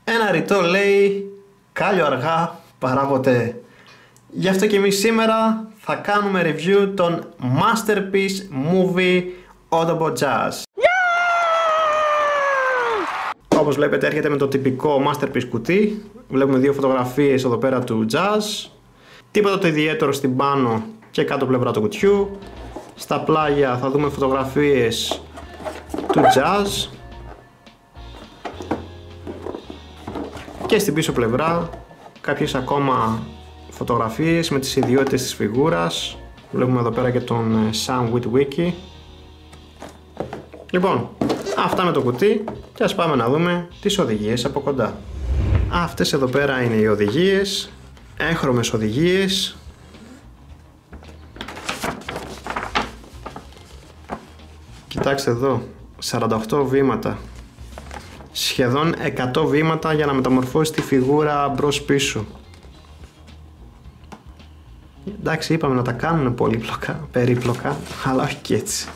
Ένα ρητό λέει κάλιο αργά παρά ποτέ. Γι' αυτό και εμείς σήμερα θα κάνουμε review των Masterpiece Movie Autobot Jazz. Όπως βλέπετε έρχεται με το τυπικό Masterpiece κουτί. Βλέπουμε δύο φωτογραφίες εδώ πέρα του Jazz. Τίποτα το ιδιαίτερο στην πάνω και κάτω πλευρά του κουτιού. Στα πλάγια θα δούμε φωτογραφίες του Jazz. Και στην πίσω πλευρά κάποιες ακόμα φωτογραφίες με τις ιδιότητες της φιγούρας. Βλέπουμε εδώ πέρα και τον Sam Witwicky. Λοιπόν, αυτά με το κουτί και ας πάμε να δούμε τις οδηγίες από κοντά. Αυτές εδώ πέρα είναι οι οδηγίες, έγχρωμες οδηγίες. Κοιτάξτε εδώ, 48 βήματα. Σχεδόν 100 βήματα για να μεταμορφώσει τη φιγούρα μπρος πίσω. Εντάξει, είπαμε να τα κάνουν πολύπλοκα, περίπλοκα, αλλά όχι και έτσι.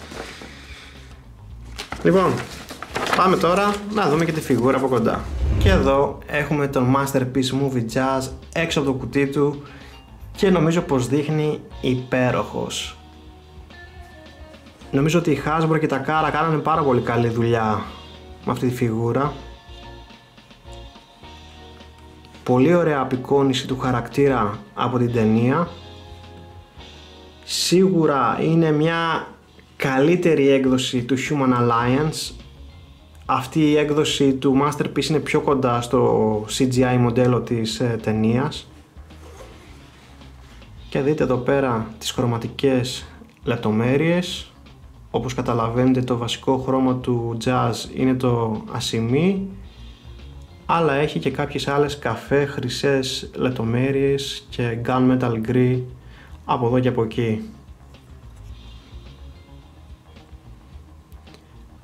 Λοιπόν, πάμε τώρα να δούμε και τη φιγούρα από κοντά. Και εδώ έχουμε τον Masterpiece Movie Jazz έξω από το κουτί του και νομίζω πως δείχνει υπέροχος. Νομίζω ότι η Hasbro και τα Cara κάνανε πάρα πολύ καλή δουλειά με αυτή τη φιγούρα. Πολύ ωραία απεικόνιση του χαρακτήρα από την ταινία. Σίγουρα είναι μια καλύτερη έκδοση του Human Alliance. Αυτή η έκδοση του Masterpiece είναι πιο κοντά στο CGI μοντέλο της ταινίας. Και δείτε εδώ πέρα τις χρωματικές λεπτομέρειες. Όπως καταλαβαίνετε το βασικό χρώμα του Jazz είναι το ασημί, αλλά έχει και κάποιες άλλες καφέ χρυσές λεπτομέρειες και gunmetal gray από εδώ και από εκεί.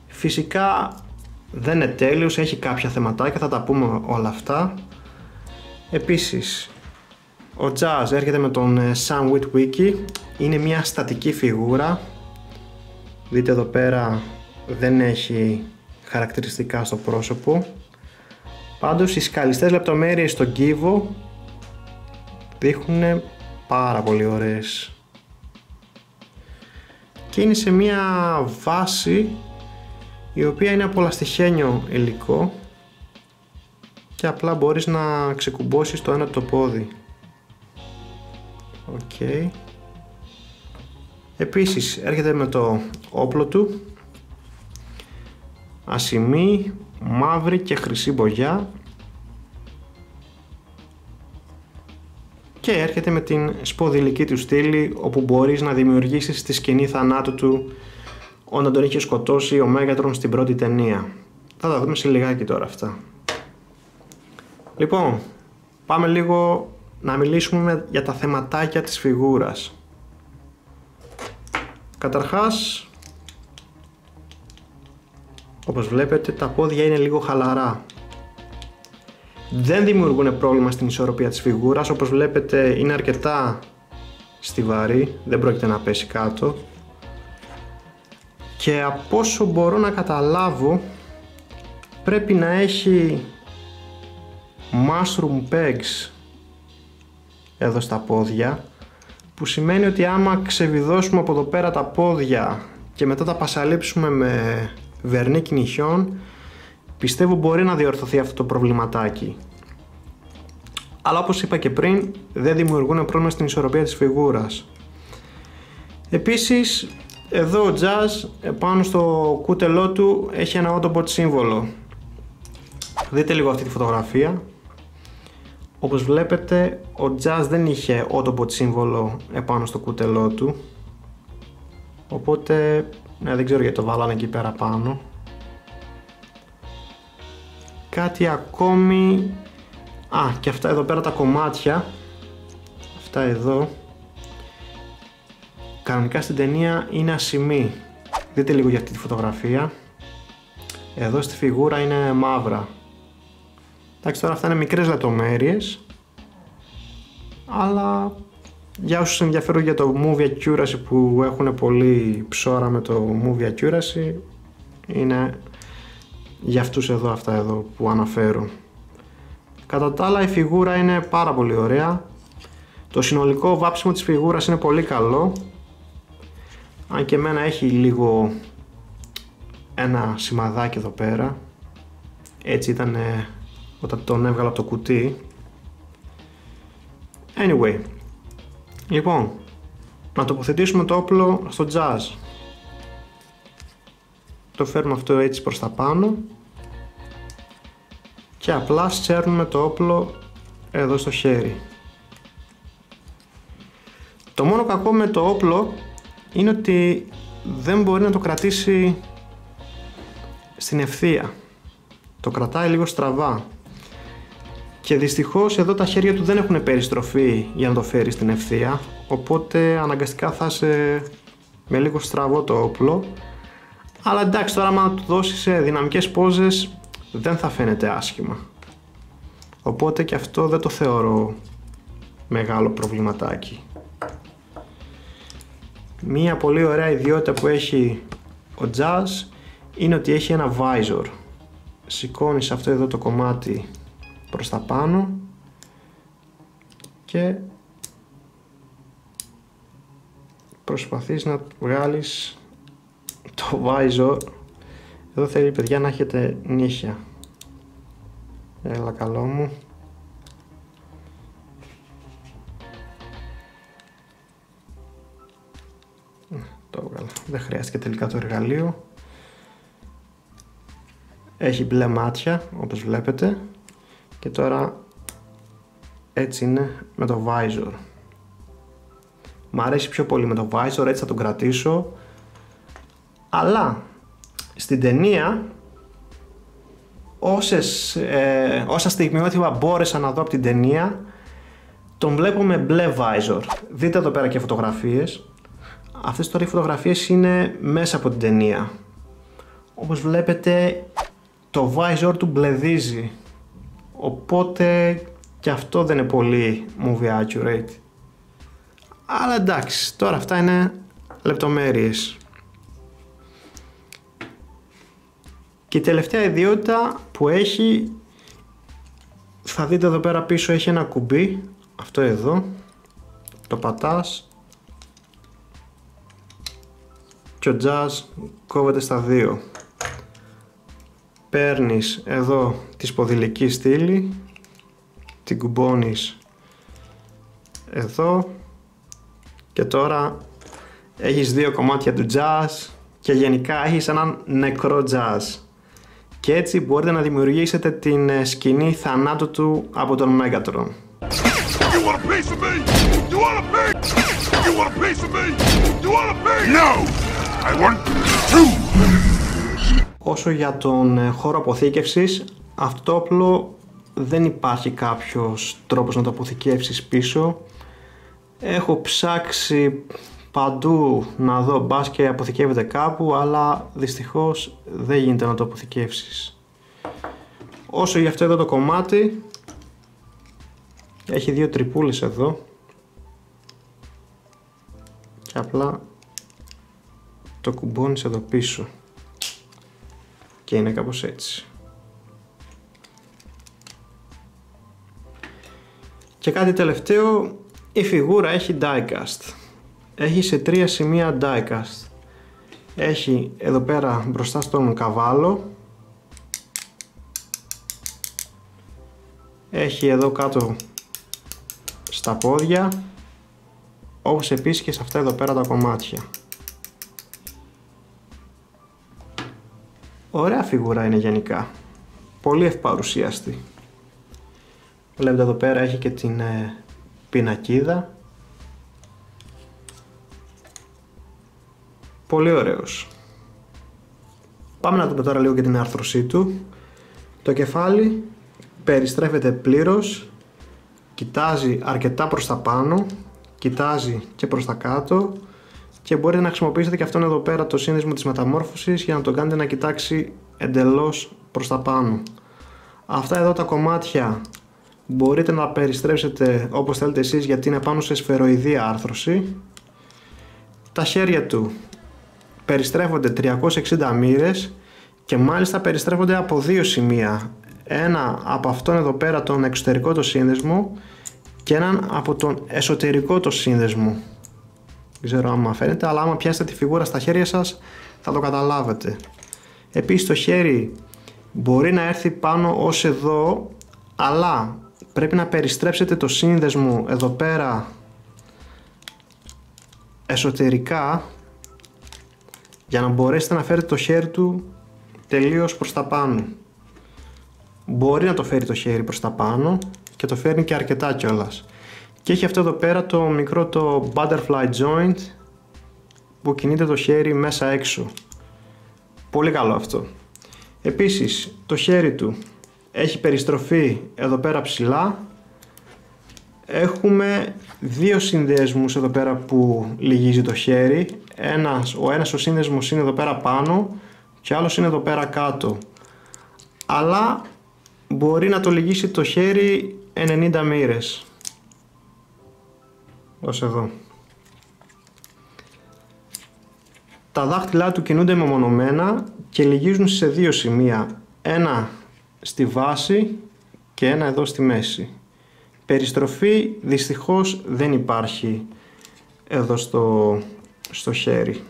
Φυσικά δεν είναι τέλειος, έχει κάποια θεματάκια, θα τα πούμε όλα αυτά. Επίσης, ο Jazz έρχεται με τον Sam Witwicky, είναι μια στατική φιγούρα. Δείτε εδώ πέρα δεν έχει χαρακτηριστικά στο πρόσωπο. Πάντως οι σκαλιστές λεπτομέρειες στον κύβο δείχνουν πάρα πολύ ωραίες. Και είναι σε μια βάση η οποία είναι από λαστιχένιο υλικό και απλά μπορείς να ξεκουμπώσεις το ένα το πόδι. Okay. Επίσης έρχεται με το όπλο του, ασημί, μαύρη και χρυσή μπογιά, και έρχεται με την σποδηλική του στήλη όπου μπορείς να δημιουργήσεις τη σκηνή θανάτου του όταν τον είχε σκοτώσει ο Megatron στην πρώτη ταινία. Θα τα δούμε σε λιγάκι τώρα αυτά. Λοιπόν, πάμε λίγο να μιλήσουμε για τα θεματάκια της φιγούρας. Καταρχάς, όπως βλέπετε τα πόδια είναι λίγο χαλαρά. Δεν δημιουργούν πρόβλημα στην ισορροπία της φιγούρας, όπως βλέπετε είναι αρκετά στιβαρή, δεν πρόκειται να πέσει κάτω. Και από όσο μπορώ να καταλάβω πρέπει να έχει mushroom pegs εδώ στα πόδια, που σημαίνει ότι άμα ξεβιδώσουμε από εδώ πέρα τα πόδια και μετά τα πασαλείψουμε με βερνί κινησιών, πιστεύω μπορεί να διορθωθεί αυτό το προβληματάκι. Αλλά όπως είπα και πριν, δεν δημιουργούν πρόβλημα στην ισορροπία της φιγούρας. Επίσης, εδώ ο Jazz πάνω στο κούτελό του έχει ένα Autobot σύμβολο. Δείτε λίγο αυτή τη φωτογραφία. Όπως βλέπετε, ο Jazz δεν είχε Autobot σύμβολο επάνω στο κούτελό του, οπότε δεν ξέρω γιατί το βάλανε εκεί πέρα πάνω. Κάτι ακόμη, και αυτά εδώ πέρα τα κομμάτια, αυτά εδώ, κανονικά στην ταινία είναι ασημί. Δείτε λίγο για αυτή τη φωτογραφία. Εδώ στη φιγούρα είναι μαύρα. Εντάξει, τώρα αυτά είναι μικρές λεπτομέρειες, αλλά για όσους ενδιαφέρουν για το Movie Accuracy, που έχουν πολύ ψώρα με το Movie Accuracy, είναι για αυτούς εδώ, αυτά εδώ που αναφέρω. Κατά τα άλλα η φιγούρα είναι πάρα πολύ ωραία. Το συνολικό βάψιμο της φιγούρας είναι πολύ καλό. Αν και εμένα έχει λίγο ένα σημαδάκι εδώ πέρα. Έτσι ήταν όταν τον έβγαλα από το κουτί. Anyway, λοιπόν, να τοποθετήσουμε το όπλο στο Jazz. Το φέρνουμε αυτό έτσι προς τα πάνω και απλά σέρνουμε το όπλο εδώ στο χέρι. Το μόνο κακό με το όπλο είναι ότι δεν μπορεί να το κρατήσει στην ευθεία. Το κρατάει λίγο στραβά. Και δυστυχώς εδώ τα χέρια του δεν έχουν περιστροφή για να το φέρει στην ευθεία. Οπότε αναγκαστικά θα είσαι με λίγο στραβό το όπλο. Αλλά εντάξει, τώρα άμα του δώσεις δυναμικές πόζες δεν θα φαίνεται άσχημα. Οπότε και αυτό δεν το θεωρώ μεγάλο προβληματάκι. Μία πολύ ωραία ιδιότητα που έχει ο Jazz είναι ότι έχει ένα visor. Σηκώνεις αυτό εδώ το κομμάτι προς τα πάνω και προσπαθείς να βγάλεις το visor. Εδώ θέλει, παιδιά, να έχετε νύχια. Έλα καλό μου. Το έβγαλα. Δεν χρειάστηκε τελικά το εργαλείο. Έχει μπλε μάτια όπως βλέπετε. Και τώρα έτσι είναι με το visor. Μ' αρέσει πιο πολύ με το visor, έτσι θα τον κρατήσω. Αλλά στην ταινία όσα στιγμιότυπα μπόρεσα να δω από την ταινία, τον βλέπω με μπλε visor. Δείτε εδώ πέρα και φωτογραφίες. Αυτές τώρα οι φωτογραφίες είναι μέσα από την ταινία. Όπως βλέπετε το visor του μπλεδίζει. Οπότε και αυτό δεν είναι πολύ movie accurate. Αλλά εντάξει, τώρα αυτά είναι λεπτομέρειες. Και η τελευταία ιδιότητα που έχει, θα δείτε εδώ πέρα πίσω έχει ένα κουμπί, αυτό εδώ, το πατάς και ο Jazz κόβεται στα δύο. Παίρνεις εδώ τη σπονδυλική στήλη, την κουμπώνεις εδώ και τώρα έχεις δύο κομμάτια του Jazz και γενικά έχεις έναν νεκρό Jazz. Και έτσι μπορείτε να δημιουργήσετε την σκηνή θανάτου του από τον Megatron. Όσο για τον χώρο αποθήκευσης, αυτό το όπλο δεν υπάρχει κάποιος τρόπος να το αποθηκεύσεις πίσω. Έχω ψάξει παντού να δω μπας και αποθηκεύεται κάπου, αλλά δυστυχώς δεν γίνεται να το αποθηκεύσεις. Όσο για αυτό εδώ το κομμάτι, έχει δύο τρυπούλες εδώ και απλά το κουμπώνεις εδώ πίσω και είναι κάπως έτσι. Και κάτι τελευταίο, η φιγούρα έχει diecast. Έχει σε 3 σημεία diecast. Έχει εδώ πέρα μπροστά στον καβάλο. Έχει εδώ κάτω στα πόδια. Όπως επίσης και σε αυτά εδώ πέρα τα κομμάτια. Ωραία φιγούρα είναι γενικά. Πολύ ευπαρουσιαστή. Βλέπετε εδώ πέρα έχει και την πινακίδα. Πολύ ωραίος. Πάμε να δούμε τώρα λίγο και την άρθρωσή του. Το κεφάλι περιστρέφεται πλήρως, κοιτάζει αρκετά προς τα πάνω, κοιτάζει και προς τα κάτω και μπορείτε να χρησιμοποιήσετε και αυτόν εδώ πέρα το σύνδεσμο της μεταμόρφωσης για να τον κάνετε να κοιτάξει εντελώς προς τα πάνω. Αυτά εδώ τα κομμάτια μπορείτε να περιστρέψετε όπως θέλετε εσείς γιατί είναι πάνω σε σφαιροειδή άρθρωση. Τα χέρια του περιστρέφονται 360 μοίρες και μάλιστα περιστρέφονται από δύο σημεία. ένα από αυτόν εδώ πέρα τον εξωτερικό το σύνδεσμο και έναν από τον εσωτερικό το σύνδεσμο. Δεν ξέρω άμα φαίνεται, αλλά άμα πιάσετε τη φιγούρα στα χέρια σας θα το καταλάβετε. Επίσης το χέρι μπορεί να έρθει πάνω ως εδώ, αλλά πρέπει να περιστρέψετε το σύνδεσμο εδώ πέρα εσωτερικά για να μπορέσετε να φέρετε το χέρι του τελείως προς τα πάνω. Μπορεί να το φέρει το χέρι προς τα πάνω και το φέρνει και αρκετά κιόλας. Και έχει αυτό εδώ πέρα το μικρό το butterfly joint που κινείται το χέρι μέσα έξω. Πολύ καλό αυτό. Επίσης το χέρι του έχει περιστροφή εδώ πέρα ψηλά. Έχουμε δύο συνδέσμους εδώ πέρα που λυγίζει το χέρι. Ο ένας ο σύνδεσμος είναι εδώ πέρα πάνω και άλλος είναι εδώ πέρα κάτω. Αλλά μπορεί να το λυγίσει το χέρι 90 μοίρες. Ως εδώ. Τα δάχτυλά του κινούνται μεμονωμένα και λυγίζουν σε δύο σημεία. Ένα στη βάση και ένα εδώ στη μέση. Περιστροφή δυστυχώς δεν υπάρχει εδώ στο χέρι.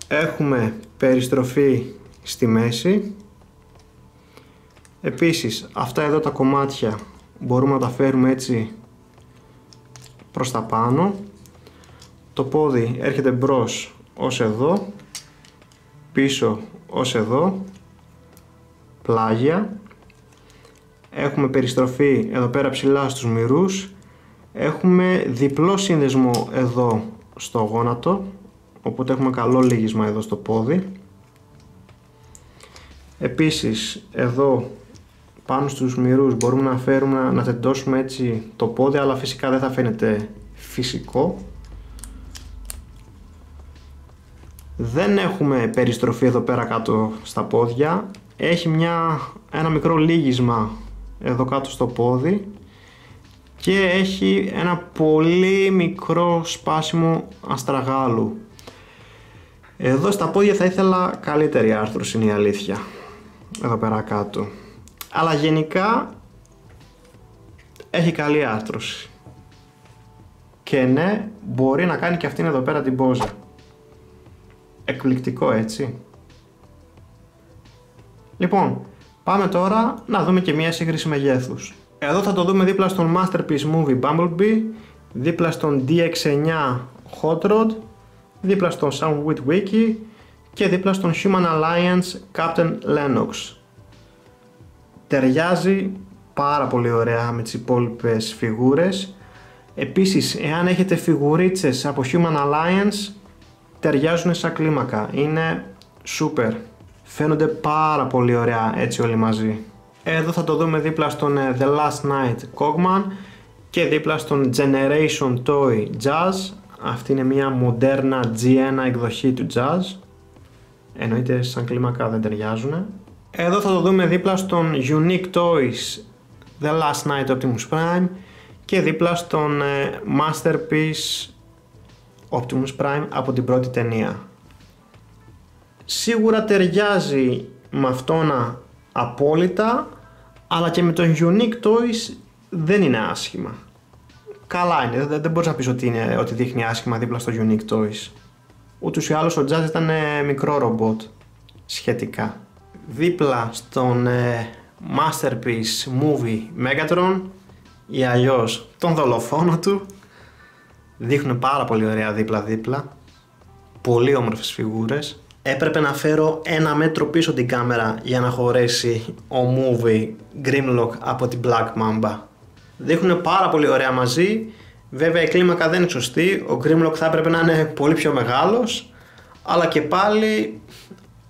Έχουμε περιστροφή στη μέση. Επίσης αυτά εδώ τα κομμάτια μπορούμε να τα φέρουμε έτσι προς τα πάνω. Το πόδι έρχεται μπρος ως εδώ, πίσω ως εδώ, πλάγια. Έχουμε περιστροφή εδώ πέρα ψηλά στους μυρούς. Έχουμε διπλό σύνδεσμο εδώ στο γόνατο, οπότε έχουμε καλό λύγισμα εδώ στο πόδι. Επίσης εδώ πάνω στους μυρούς μπορούμε να φέρουμε να τεντώσουμε έτσι το πόδι, αλλά φυσικά δεν θα φαίνεται φυσικό. Δεν έχουμε περιστροφή εδώ πέρα κάτω στα πόδια. Έχει ένα μικρό λύγισμα εδώ κάτω στο πόδι και έχει ένα πολύ μικρό σπάσιμο αστραγάλου. Εδώ στα πόδια θα ήθελα καλύτερη άρθρωση, είναι η αλήθεια, εδώ πέρα κάτω. Αλλά γενικά έχει καλή άρθρωση. Και ναι, μπορεί να κάνει και αυτήν εδώ πέρα την πόζα. Εκπληκτικό, έτσι. Λοιπόν, πάμε τώρα να δούμε και μια σύγκριση μεγέθους. Εδώ θα το δούμε δίπλα στον Masterpiece Movie Bumblebee, δίπλα στον DX9 Hot Rod, δίπλα στον Soundwit Wiki και δίπλα στον Human Alliance Captain Lennox. Ταιριάζει πάρα πολύ ωραία με τις υπόλοιπες φιγούρες. Επίσης, εάν έχετε φιγουρίτσες από Human Alliance, ταιριάζουν σαν κλίμακα. Είναι super. Φαίνονται πάρα πολύ ωραία έτσι όλοι μαζί. Εδώ θα το δούμε δίπλα στον The Last Night Cogman και δίπλα στον Generation Toy Jazz. Αυτή είναι μια μοντέρνα G1 εκδοχή του Jazz. Εννοείται σαν κλίμακα δεν ταιριάζουν. Εδώ θα το δούμε δίπλα στον Unique Toys The Last Night Optimus Prime και δίπλα στον Masterpiece Optimus Prime από την πρώτη ταινία. Σίγουρα ταιριάζει με αυτόνα απόλυτα, αλλά και με τον Unique Toys δεν είναι άσχημα. Καλά είναι, δεν μπορείς να πεις ότι δείχνει άσχημα δίπλα στο Unique Toys. Ούτως ή άλλως ο Jazz ήταν μικρό ρομπότ σχετικά. Δίπλα στον Masterpiece Movie Megatron ή αλλιώς τον δολοφόνο του, δείχνουν πάρα πολύ ωραία δίπλα-δίπλα, πολύ όμορφες φιγούρες. Έπρεπε να φέρω 1 μέτρο πίσω την κάμερα για να χωρέσει ο Movie Grimlock από την Black Mamba. Δείχνουν πάρα πολύ ωραία μαζί. Βέβαια η κλίμακα δεν είναι σωστή, ο Grimlock θα έπρεπε να είναι πολύ πιο μεγάλος, αλλά και πάλι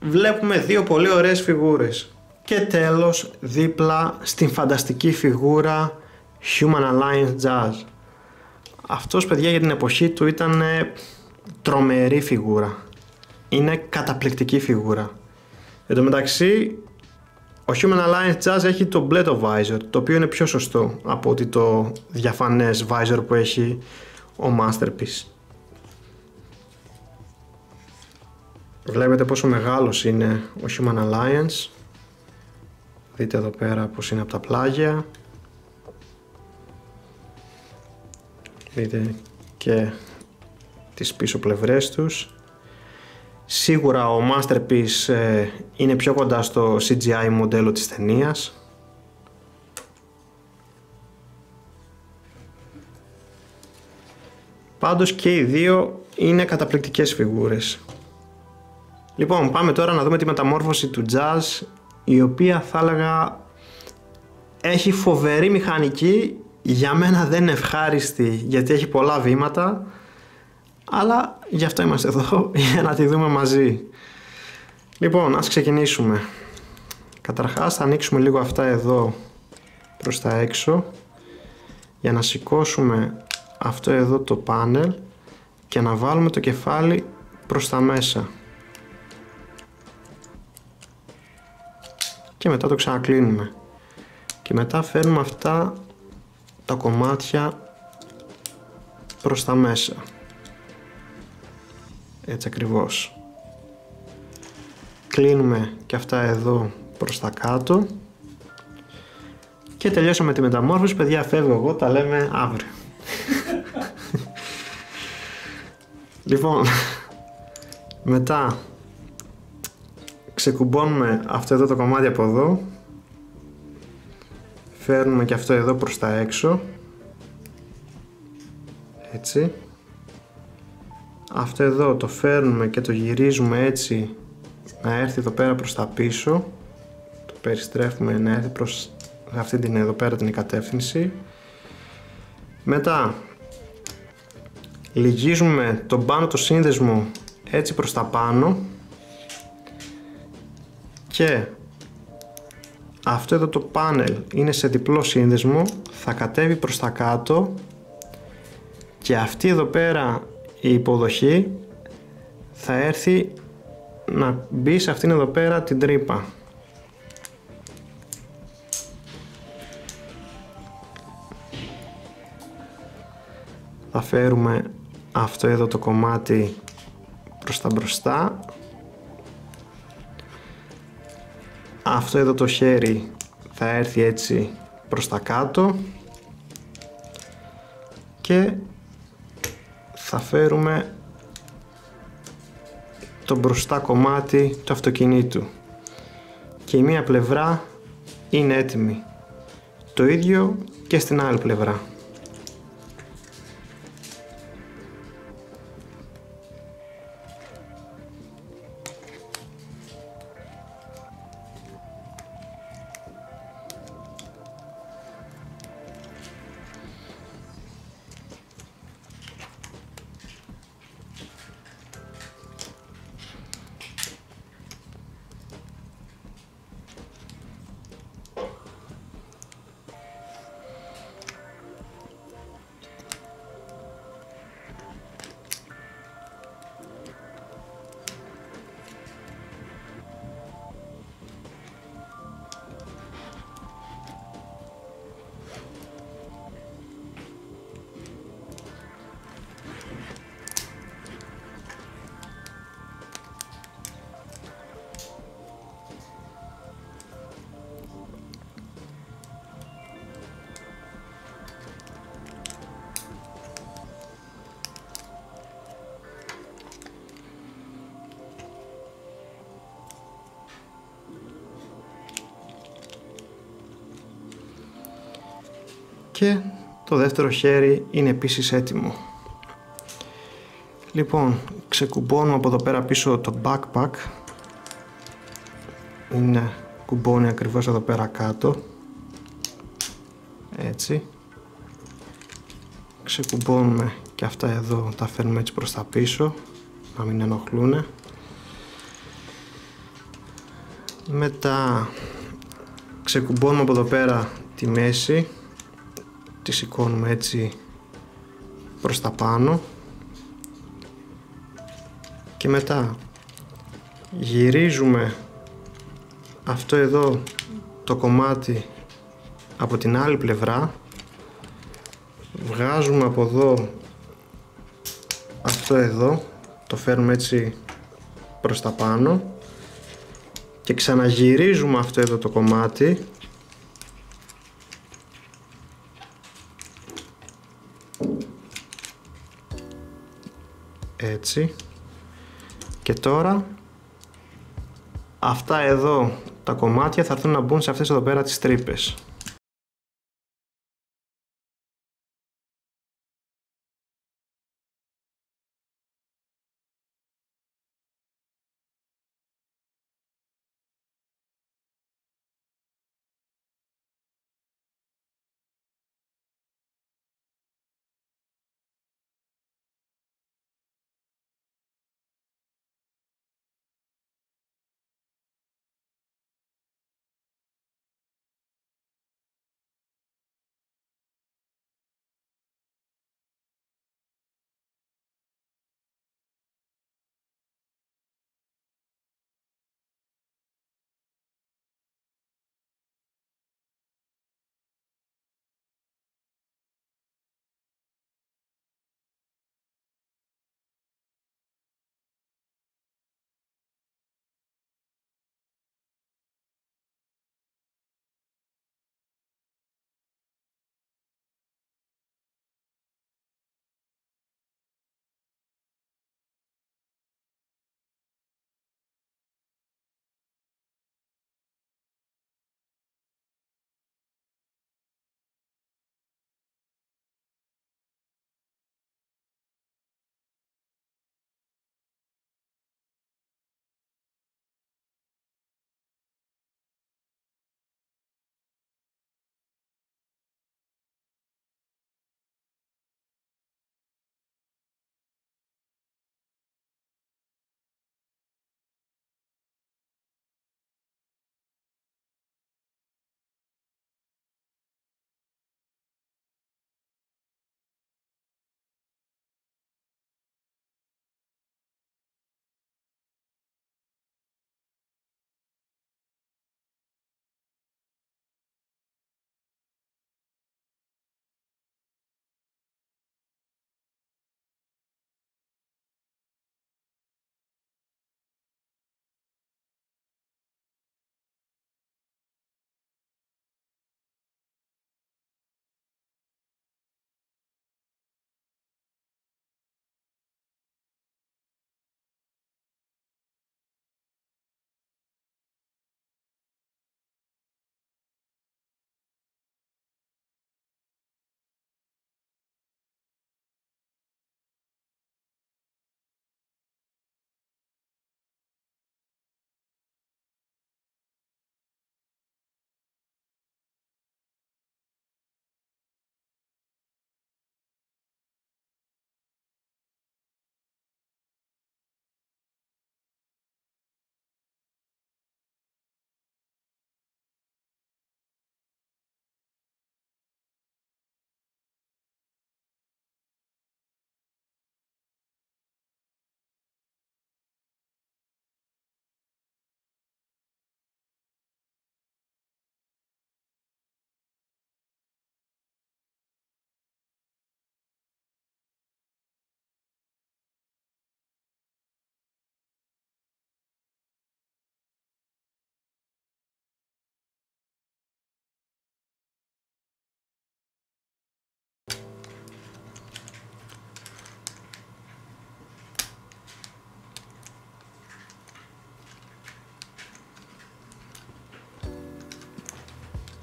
βλέπουμε δύο πολύ ωραίες φιγούρες. Και τέλος δίπλα στην φανταστική φιγούρα Human Alliance Jazz. Αυτός, παιδιά, για την εποχή του ήταν τρομερή φιγούρα. Είναι καταπληκτική φιγούρα. Εν τω μεταξύ, ο Human Alliance Jazz έχει το μπλε το visor, το οποίο είναι πιο σωστό από ότι το διαφανές visor που έχει ο Masterpiece. Βλέπετε πόσο μεγάλος είναι ο Human Alliance. Δείτε εδώ πέρα πως είναι από τα πλάγια. Δείτε και τις πίσω πλευρές τους. Σίγουρα ο Masterpiece είναι πιο κοντά στο CGI μοντέλο της ταινίας. Πάντως και οι δύο είναι καταπληκτικές φιγούρες. Λοιπόν, πάμε τώρα να δούμε τη μεταμόρφωση του Jazz, η οποία θα έλεγα έχει φοβερή μηχανική. Για μένα δεν είναι ευχάριστη γιατί έχει πολλά βήματα, αλλά γι' αυτό είμαστε εδώ, για να τη δούμε μαζί. Λοιπόν, ας ξεκινήσουμε. Καταρχάς θα ανοίξουμε λίγο αυτά εδώ προς τα έξω για να σηκώσουμε αυτό εδώ το πάνελ και να βάλουμε το κεφάλι προς τα μέσα. Και μετά το ξανακλίνουμε. Και μετά φέρνουμε αυτά τα κομμάτια προς τα μέσα. Έτσι ακριβώς. Κλείνουμε και αυτά εδώ προς τα κάτω. Και τελειώσαμε τη μεταμόρφωση. Παιδιά, φεύγω εγώ, τα λέμε αύριο. Λοιπόν, μετά ξεκουμπώνουμε αυτό εδώ το κομμάτι από εδώ. Φέρνουμε και αυτό εδώ προς τα έξω. Έτσι. Αυτό εδώ το φέρνουμε και το γυρίζουμε έτσι να έρθει εδώ πέρα προς τα πίσω. Το περιστρέφουμε να έρθει προς αυτή την εδώ πέρα την κατεύθυνση. Μετά λυγίζουμε τον πάνω το σύνδεσμο έτσι προς τα πάνω και αυτό εδώ το πάνελ είναι σε διπλό σύνδεσμο, θα κατέβει προς τα κάτω και αυτή εδώ πέρα η υποδοχή θα έρθει να μπει σε αυτήν εδώ πέρα την τρύπα. Θα φέρουμε αυτό εδώ το κομμάτι προς τα μπροστά. Αυτό εδώ το χέρι θα έρθει έτσι προς τα κάτω και θα φέρουμε το μπροστά κομμάτι του αυτοκινήτου και η μία πλευρά είναι έτοιμη. Το ίδιο και στην άλλη πλευρά. Και το δεύτερο χέρι είναι επίσης έτοιμο. Λοιπόν, ξεκουμπώνουμε από εδώ πέρα πίσω το backpack. Είναι κουμπώνει ακριβώς εδώ πέρα κάτω. Έτσι. Ξεκουμπώνουμε και αυτά εδώ, τα φέρνουμε έτσι προς τα πίσω, να μην ενοχλούν. Μετά ξεκουμπώνουμε από εδώ πέρα τη μέση. Τη σηκώνουμε έτσι προς τα πάνω και μετά γυρίζουμε αυτό εδώ το κομμάτι από την άλλη πλευρά, βγάζουμε από εδώ αυτό εδώ, το φέρνουμε έτσι προς τα πάνω και ξαναγυρίζουμε αυτό εδώ το κομμάτι έτσι, και τώρα αυτά εδώ τα κομμάτια θα έρθουν να μπουν σε αυτές εδώ πέρα τις τρύπες.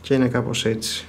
Και είναι κάπως έτσι.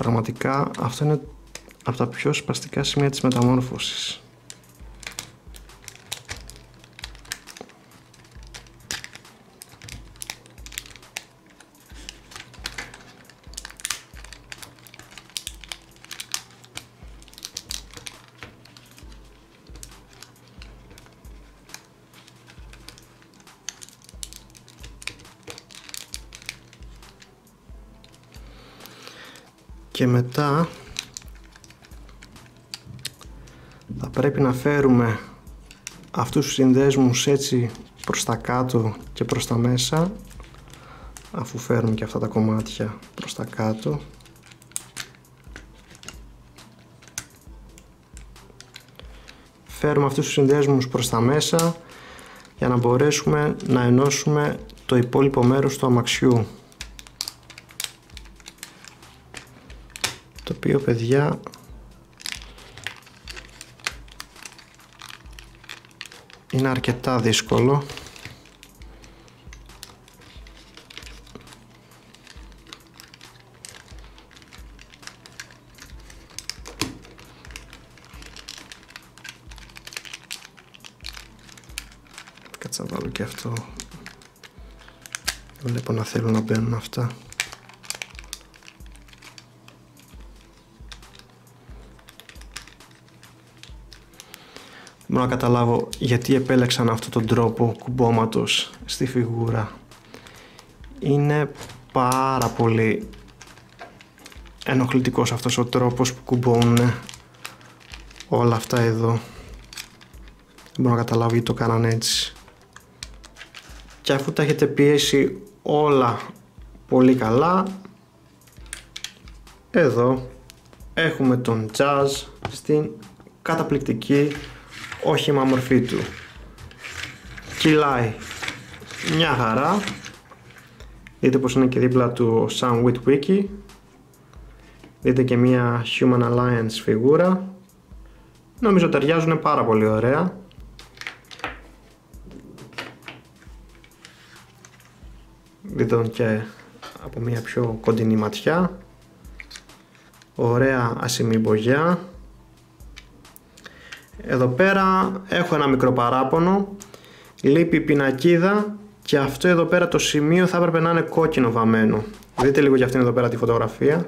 Πραγματικά αυτό είναι από τα πιο σπαστικά σημεία της μεταμόρφωσης. Και μετά θα πρέπει να φέρουμε αυτούς τους συνδέσμους έτσι προς τα κάτω και προς τα μέσα, αφού φέρουμε και αυτά τα κομμάτια προς τα κάτω. Φέρουμε αυτούς τους συνδέσμους προς τα μέσα για να μπορέσουμε να ενώσουμε το υπόλοιπο μέρος του αμαξιού, το οποίο, παιδιά, είναι αρκετά δύσκολο. Κάτσα να βάλω και αυτό. Βλέπω να θέλουν να μπαίνουν αυτά. Μπορώ να καταλάβω γιατί επέλεξαν αυτόν τον τρόπο κουμπώματος στη φιγούρα. Είναι πάρα πολύ ενοχλητικός αυτός ο τρόπος που κουμπώνουν όλα αυτά εδώ. Δεν μπορώ να καταλάβω γιατί το κάνανε έτσι. Και αφού τα έχετε πιέσει όλα πολύ καλά, εδώ έχουμε τον Jazz στην καταπληκτική όχημα μορφή του. Κυλάει μια χαρά. Δείτε πως είναι και δίπλα του ο Sam Witwicky. Δείτε και μια Human Alliance φιγούρα. Νομίζω ταιριάζουν πάρα πολύ ωραία. Δείτε τον και από μια πιο κοντινή ματιά. Ωραία ασημή μπογιά. Εδώ πέρα έχω ένα μικρό παράπονο. Λείπει η πινακίδα και αυτό εδώ πέρα το σημείο θα έπρεπε να είναι κόκκινο βαμμένο. Δείτε λίγο για αυτήν εδώ πέρα τη φωτογραφία.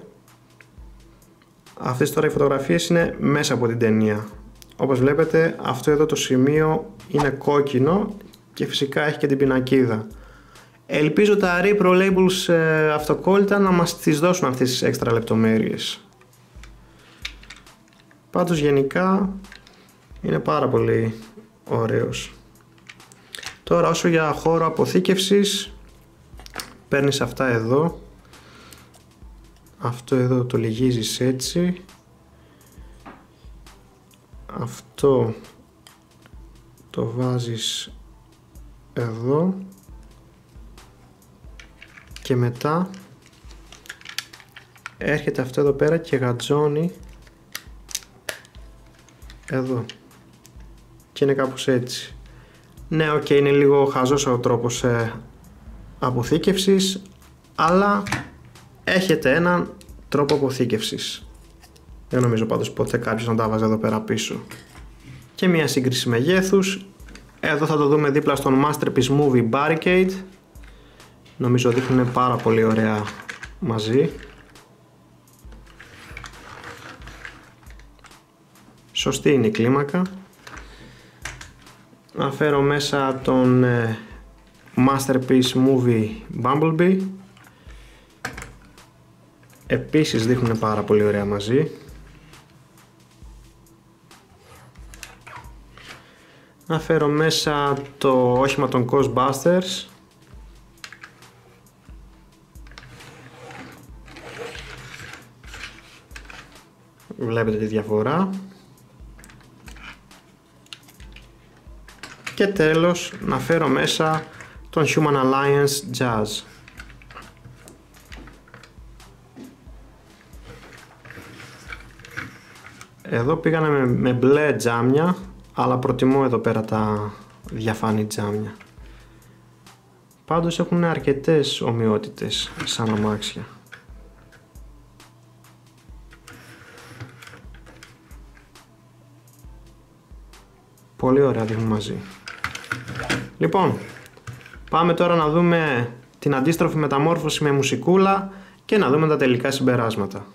Αυτές τώρα οι φωτογραφίες είναι μέσα από την ταινία. Όπως βλέπετε αυτό εδώ το σημείο είναι κόκκινο και φυσικά έχει και την πινακίδα. Ελπίζω τα Repro Labels αυτοκόλλητα να μας τις δώσουν αυτές τις έξτρα λεπτομέρειες. Πάντως γενικά είναι πάρα πολύ ωραίος. Τώρα όσο για χώρο αποθήκευσης, παίρνεις αυτά εδώ. Αυτό εδώ το λυγίζεις έτσι. Αυτό το βάζεις εδώ. Και μετά έρχεται αυτό εδώ πέρα και γατζώνει εδώ. Και είναι κάπως έτσι. Ναι, οκ, είναι λίγο χαζός ο τρόπος αποθήκευσης, αλλά έχετε έναν τρόπο αποθήκευσης. Δεν νομίζω πάντως ποτέ κάποιος να τα βάζει εδώ πέρα πίσω. Και μια σύγκριση μεγέθους. Εδώ θα το δούμε δίπλα στον Masterpiece Movie Barricade. Νομίζω δείχνουν πάρα πολύ ωραία μαζί. Σωστή είναι η κλίμακα. Να φέρω μέσα τον Masterpiece Movie Bumblebee. Επίσης δείχνουν πάρα πολύ ωραία μαζί. Να φέρω μέσα το όχημα των Ghostbusters. Βλέπετε τη διαφορά. Και τέλος να φέρω μέσα τον Human Alliance Jazz. Εδώ πήγαμε με μπλε τζάμια, αλλά προτιμώ εδώ πέρα τα διαφανή τζάμια. Πάντως έχουν αρκετές ομοιότητες σαν αμάξια. Πολύ ωραία δείχνουν μαζί. Λοιπόν, πάμε τώρα να δούμε την αντίστροφη μεταμόρφωση με μουσικούλα και να δούμε τα τελικά συμπεράσματα.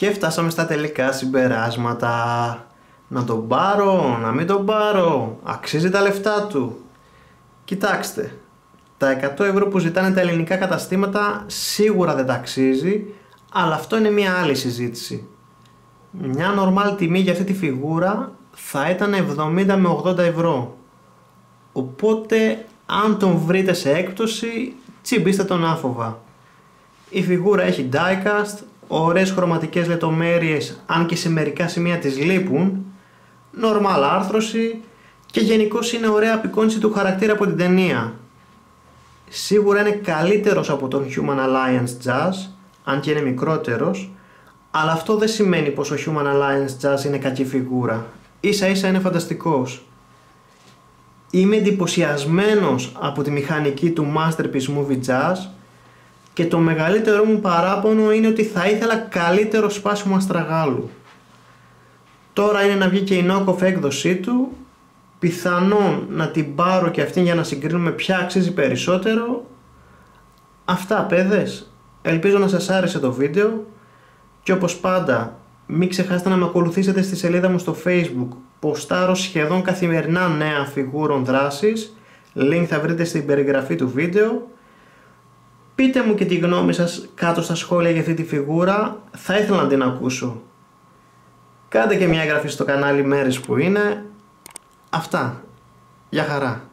Και φτάσαμε στα τελικά συμπεράσματα. Να τον πάρω, να μην τον πάρω, αξίζει τα λεφτά του? Κοιτάξτε, τα 100 ευρώ που ζητάνε τα ελληνικά καταστήματα σίγουρα δεν τα αξίζει, αλλά αυτό είναι μια άλλη συζήτηση. Μια normal τιμή για αυτή τη φιγούρα θα ήταν 70 με 80 ευρώ. Οπότε αν τον βρείτε σε έκπτωση, τσιμπήστε τον άφοβα. Η φιγούρα έχει diecast, ωραίες χρωματικές λεπτομέρειες, αν και σε μερικά σημεία τις λείπουν, normal άρθρωση και γενικώς είναι ωραία απεικόνιση του χαρακτήρα από την ταινία. Σίγουρα είναι καλύτερος από τον Human Alliance Jazz, αν και είναι μικρότερος, αλλά αυτό δεν σημαίνει πως ο Human Alliance Jazz είναι κακή φιγούρα. Ίσα ίσα είναι φανταστικός. Είμαι εντυπωσιασμένος από τη μηχανική του Masterpiece Movie Jazz και το μεγαλύτερο μου παράπονο είναι ότι θα ήθελα καλύτερο σπάσιμο αστραγάλου. Τώρα είναι να βγει και η knock-off έκδοσή του, πιθανόν να την πάρω και αυτή για να συγκρίνουμε ποια αξίζει περισσότερο. Αυτά παιδες, ελπίζω να σας άρεσε το βίντεο και όπως πάντα μην ξεχάσετε να με ακολουθήσετε στη σελίδα μου στο Facebook, ποστάρω σχεδόν καθημερινά νέα φιγούρων δράσης, link θα βρείτε στην περιγραφή του βίντεο. Πείτε μου και τη γνώμη σας κάτω στα σχόλια για αυτή τη φιγούρα, θα ήθελα να την ακούσω. Κάντε και μια εγγραφή στο κανάλι μέρες που είναι. Αυτά. Γεια χαρά.